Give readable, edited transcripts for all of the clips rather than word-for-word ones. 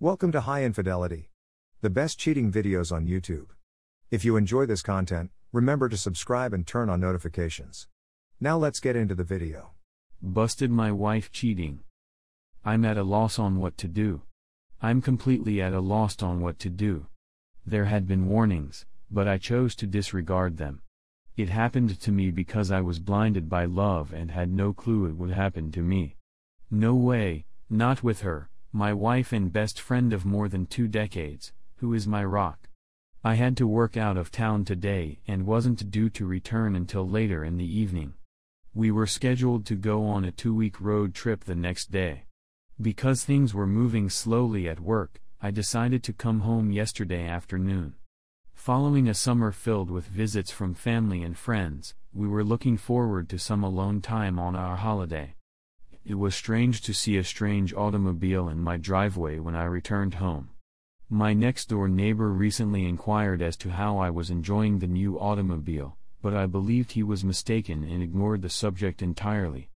Welcome to High Infidelity, the best cheating videos on YouTube. If you enjoy this content, remember to subscribe and turn on notifications. Now let's get into the video. Busted my wife cheating. I'm at a loss on what to do. I'm completely at a loss on what to do. There had been warnings, but I chose to disregard them. It happened to me because I was blinded by love and had no clue it would happen to me. No way, not with her, my wife and best friend of more than 2 decades, who is my rock. I had to work out of town today and wasn't due to return until later in the evening. We were scheduled to go on a 2-week road trip the next day. Because things were moving slowly at work, I decided to come home yesterday afternoon. Following a summer filled with visits from family and friends, we were looking forward to some alone time on our holiday. It was strange to see a strange automobile in my driveway when I returned home. My next-door neighbor recently inquired as to how I was enjoying the new automobile, but I believed he was mistaken and ignored the subject entirely.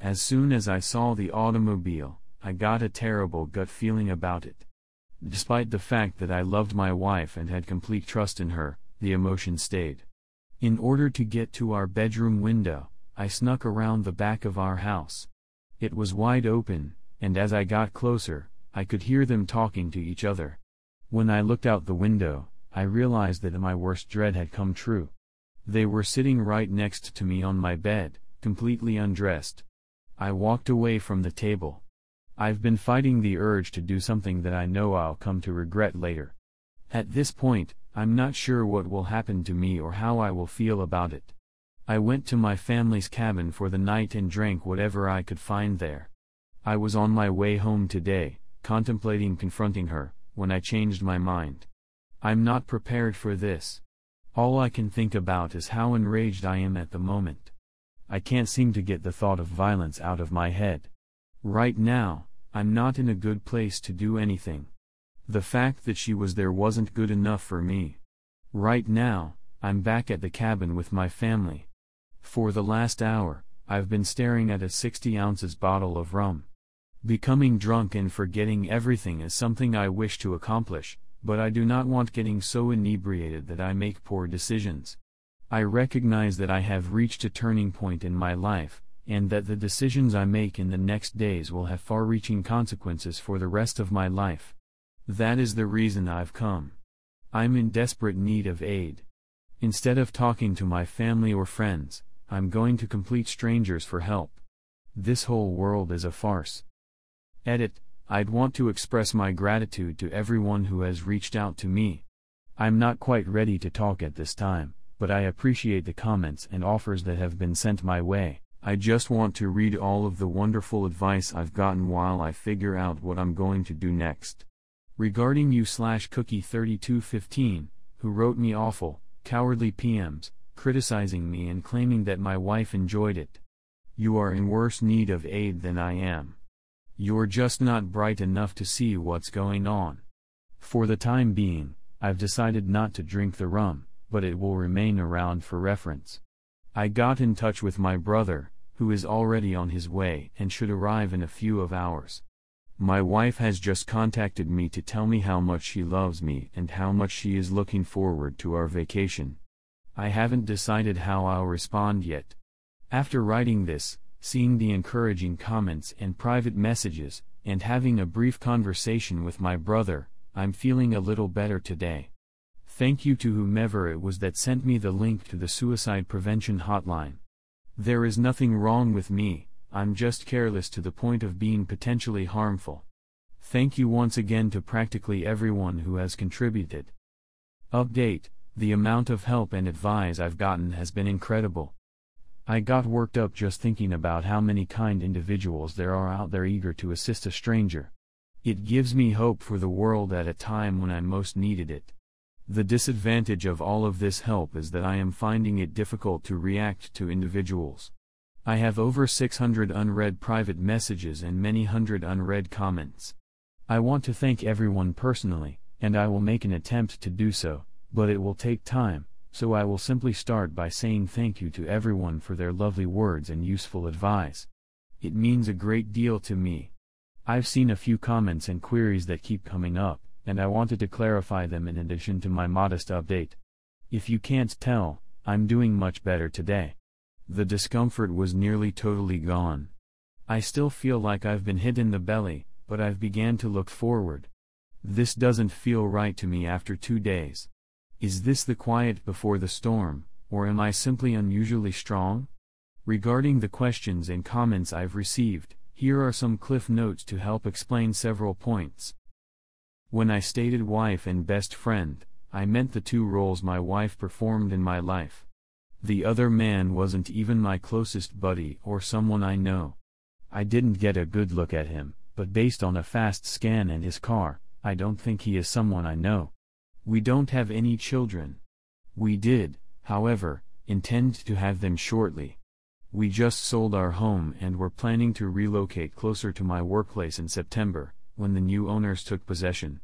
As soon as I saw the automobile, I got a terrible gut feeling about it. Despite the fact that I loved my wife and had complete trust in her, the emotion stayed. In order to get to our bedroom window, I snuck around the back of our house. It was wide open, and as I got closer, I could hear them talking to each other. When I looked out the window, I realized that my worst dread had come true. They were sitting right next to me on my bed, completely undressed. I walked away from the table. I've been fighting the urge to do something that I know I'll come to regret later. At this point, I'm not sure what will happen to me or how I will feel about it. I went to my family's cabin for the night and drank whatever I could find there. I was on my way home today, contemplating confronting her, when I changed my mind. I'm not prepared for this. All I can think about is how enraged I am at the moment. I can't seem to get the thought of violence out of my head. Right now, I'm not in a good place to do anything. The fact that she was there wasn't good enough for me. Right now, I'm back at the cabin with my family. For the last hour, I've been staring at a 60 ounces bottle of rum. Becoming drunk and forgetting everything is something I wish to accomplish, but I do not want getting so inebriated that I make poor decisions. I recognize that I have reached a turning point in my life, and that the decisions I make in the next days will have far-reaching consequences for the rest of my life. That is the reason I've come. I'm in desperate need of aid. Instead of talking to my family or friends, I'm going to complete strangers for help. This whole world is a farce. Edit, I'd want to express my gratitude to everyone who has reached out to me. I'm not quite ready to talk at this time, but I appreciate the comments and offers that have been sent my way. I just want to read all of the wonderful advice I've gotten while I figure out what I'm going to do next. Regarding you/cookie3215, who wrote me awful, cowardly PMs, criticizing me and claiming that my wife enjoyed it. You are in worse need of aid than I am. You're just not bright enough to see what's going on. For the time being, I've decided not to drink the rum, but it will remain around for reference. I got in touch with my brother, who is already on his way and should arrive in a few hours. My wife has just contacted me to tell me how much she loves me and how much she is looking forward to our vacation. I haven't decided how I'll respond yet. After writing this, seeing the encouraging comments and private messages, and having a brief conversation with my brother, I'm feeling a little better today. Thank you to whomever it was that sent me the link to the suicide prevention hotline. There is nothing wrong with me, I'm just careless to the point of being potentially harmful. Thank you once again to practically everyone who has contributed. Update, the amount of help and advice I've gotten has been incredible. I got worked up just thinking about how many kind individuals there are out there eager to assist a stranger. It gives me hope for the world at a time when I most needed it. The disadvantage of all of this help is that I am finding it difficult to react to individuals. I have over 600 unread private messages and many hundred unread comments. I want to thank everyone personally, and I will make an attempt to do so, but it will take time, so I will simply start by saying thank you to everyone for their lovely words and useful advice. It means a great deal to me. I've seen a few comments and queries that keep coming up, and I wanted to clarify them in addition to my modest update. If you can't tell, I'm doing much better today. The discomfort was nearly totally gone. I still feel like I've been hit in the belly, but I've began to look forward. This doesn't feel right to me after 2 days. Is this the quiet before the storm, or am I simply unusually strong? Regarding the questions and comments I've received, here are some cliff notes to help explain several points. When I stated wife and best friend, I meant the two roles my wife performed in my life. The other man wasn't even my closest buddy or someone I know. I didn't get a good look at him, but based on a fast scan and his car, I don't think he is someone I know. We don't have any children. We did, however, intend to have them shortly. We just sold our home and were planning to relocate closer to my workplace in September, when the new owners took possession.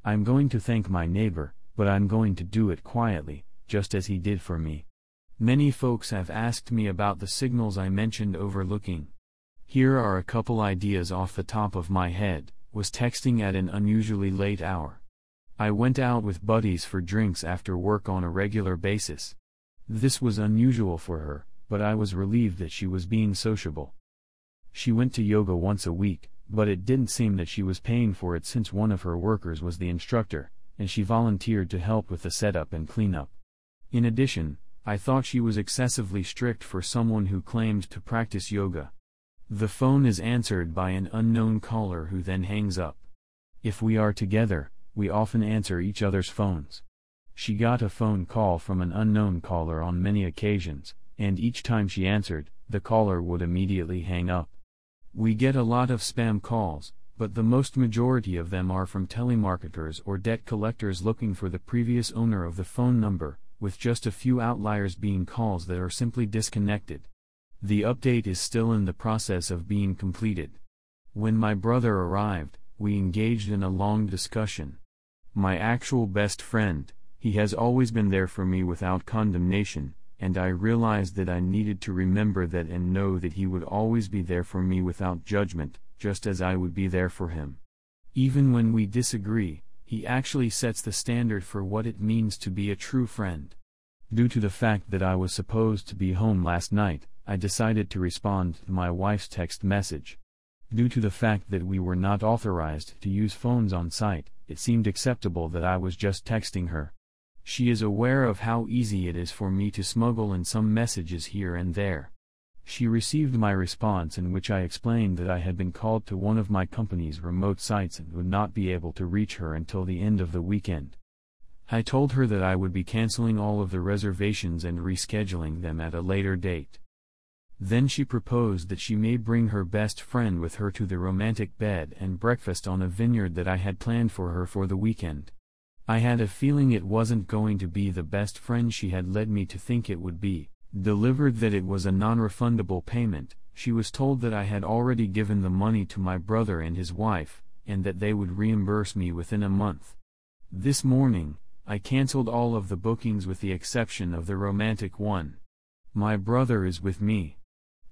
I'm going to thank my neighbor, but I'm going to do it quietly, just as he did for me. Many folks have asked me about the signals I mentioned overlooking. Here are a couple ideas off the top of my head. Was texting at an unusually late hour. I went out with buddies for drinks after work on a regular basis. This was unusual for her, but I was relieved that she was being sociable. She went to yoga once a week, but it didn't seem that she was paying for it since one of her workers was the instructor, and she volunteered to help with the setup and cleanup. In addition, I thought she was excessively strict for someone who claimed to practice yoga. The phone is answered by an unknown caller who then hangs up. If we are together, we often answer each other's phones. She got a phone call from an unknown caller on many occasions, and each time she answered, the caller would immediately hang up. We get a lot of spam calls, but the most majority of them are from telemarketers or debt collectors looking for the previous owner of the phone number, with just a few outliers being calls that are simply disconnected. The update is still in the process of being completed. When my brother arrived, we engaged in a long discussion. My actual best friend, he has always been there for me without condemnation, and I realized that I needed to remember that and know that he would always be there for me without judgment, just as I would be there for him. Even when we disagree, he actually sets the standard for what it means to be a true friend. Due to the fact that I was supposed to be home last night, I decided to respond to my wife's text message. Due to the fact that we were not authorized to use phones on site, it seemed acceptable that I was just texting her. She is aware of how easy it is for me to smuggle in some messages here and there. She received my response in which I explained that I had been called to one of my company's remote sites and would not be able to reach her until the end of the weekend. I told her that I would be canceling all of the reservations and rescheduling them at a later date. Then she proposed that she may bring her best friend with her to the romantic bed and breakfast on a vineyard that I had planned for her for the weekend. I had a feeling it wasn't going to be the best friend she had led me to think it would be. Delivered that it was a non-refundable payment, she was told that I had already given the money to my brother and his wife, and that they would reimburse me within a month. This morning, I canceled all of the bookings with the exception of the romantic one. My brother is with me.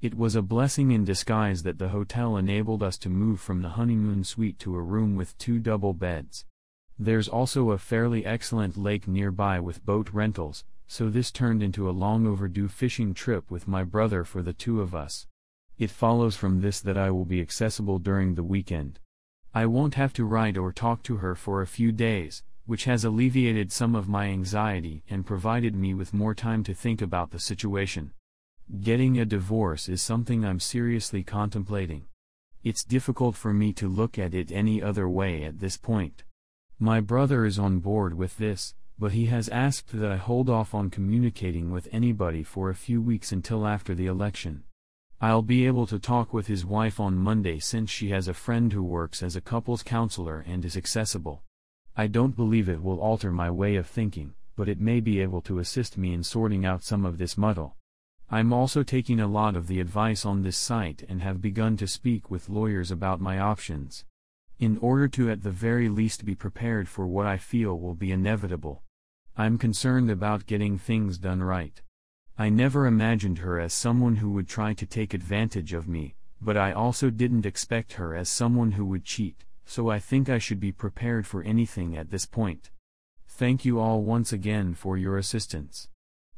It was a blessing in disguise that the hotel enabled us to move from the honeymoon suite to a room with 2 double beds. There's also a fairly excellent lake nearby with boat rentals, so this turned into a long overdue fishing trip with my brother for the 2 of us. It follows from this that I will be accessible during the weekend. I won't have to write or talk to her for a few days, which has alleviated some of my anxiety and provided me with more time to think about the situation. Getting a divorce is something I'm seriously contemplating. It's difficult for me to look at it any other way at this point. My brother is on board with this, but he has asked that I hold off on communicating with anybody for a few weeks until after the election. I'll be able to talk with his wife on Monday since she has a friend who works as a couples counselor and is accessible. I don't believe it will alter my way of thinking, but it may be able to assist me in sorting out some of this muddle. I'm also taking a lot of the advice on this site and have begun to speak with lawyers about my options, in order to at the very least be prepared for what I feel will be inevitable. I'm concerned about getting things done right. I never imagined her as someone who would try to take advantage of me, But I also didn't expect her as someone who would cheat, so I think I should be prepared for anything at this point. Thank you all once again for your assistance.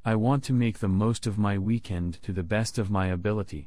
I want to make the most of my weekend to the best of my ability.